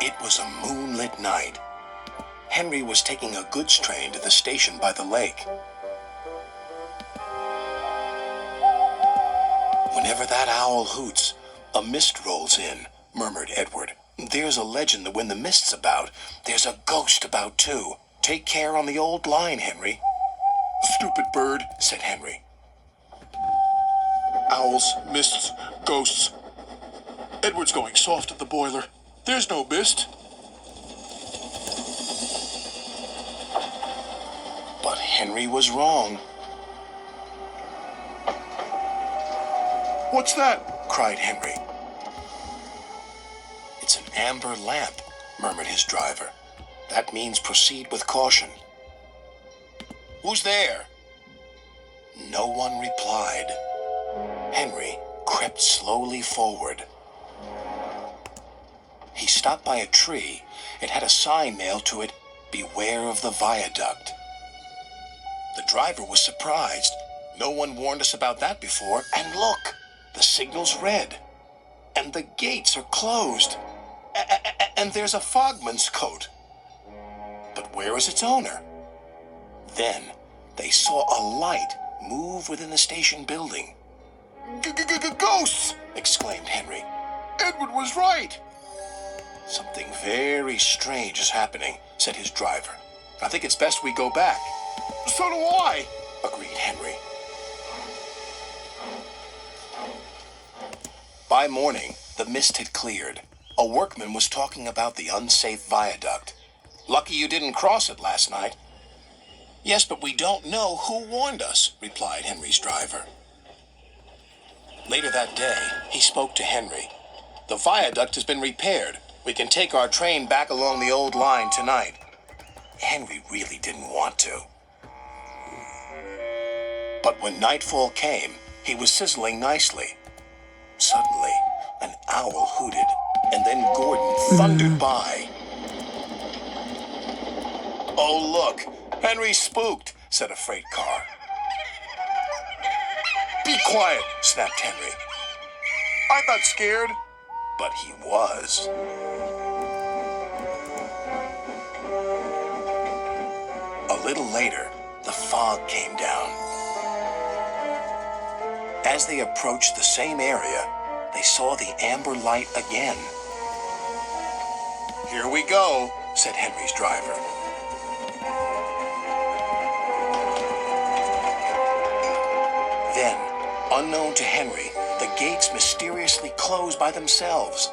It was a moonlit night. Henry was taking a goods train to the station by the lake. Whenever that owl hoots, a mist rolls in, murmured Edward. There's a legend that when the mist's about, there's a ghost about too. Take care on the old line, Henry. Stupid bird, said Henry. Owls, mists, ghosts. Edward's going soft at the boiler. There's no mist. But Henry was wrong. What's that? Cried Henry. It's an amber lamp, murmured his driver. That means proceed with caution. Who's there? No one replied. Henry crept slowly forward. He stopped by a tree. It had a sign nailed to it, "Beware of the viaduct." The driver was surprised. No one warned us about that before. And look, the signal's red. And the gates are closed. And there's a fogman's coat. But where is its owner? Then they saw a light move within the station building. Ghosts! Exclaimed Henry. Edward was right. Something very strange is happening, said his driver. I think it's best we go back. So do I, agreed Henry. By morning, the mist had cleared. A workman was talking about the unsafe viaduct. Lucky you didn't cross it last night. Yes, but we don't know who warned us, replied Henry's driver. Later that day, he spoke to Henry. The viaduct has been repaired. We can take our train back along the old line tonight. Henry really didn't want to. But when nightfall came, he was sizzling nicely. Suddenly, an owl hooted, and then Gordon thundered by. Oh, look, Henry's spooked, said a freight car. Be quiet, snapped Henry. I'm not scared. But he was. A little later, the fog came down. As they approached the same area, they saw the amber light again. Here we go, said Henry's driver. Then, unknown to Henry, the gates mysteriously closed by themselves,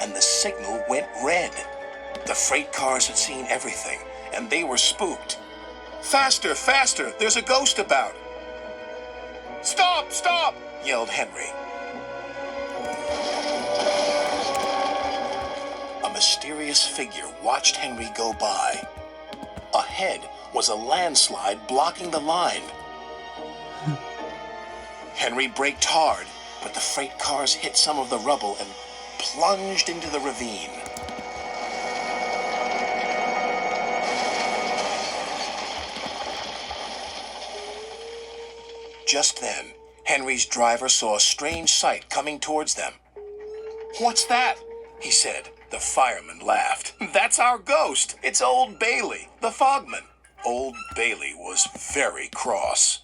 and the signal went red. The freight cars had seen everything, and they were spooked. Faster, faster, there's a ghost about. Stop, stop, yelled Henry. A mysterious figure watched Henry go by. Ahead was a landslide blocking the line. Henry braked hard, but the freight cars hit some of the rubble and plunged into the ravine. Just then, Henry's driver saw a strange sight coming towards them. What's that? He said. The fireman laughed. That's our ghost. It's Old Bailey, the fogman. Old Bailey was very cross.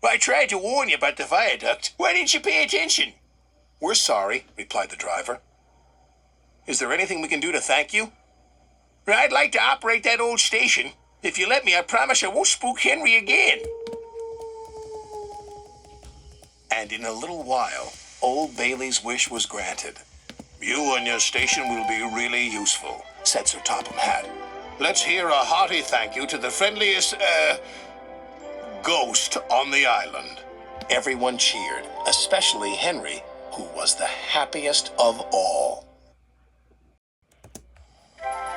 I tried to warn you about the viaduct. Why didn't you pay attention? We're sorry, replied the driver. Is there anything we can do to thank you? I'd like to operate that old station. If you let me, I promise I won't spook Henry again. And in a little while, Old Bailey's wish was granted. You and your station will be really useful, said Sir Topham Hatt. Let's hear a hearty thank you to the friendliest, ghost on the island. Everyone cheered, especially Henry, who was the happiest of all.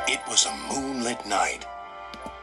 It was a moonlit night.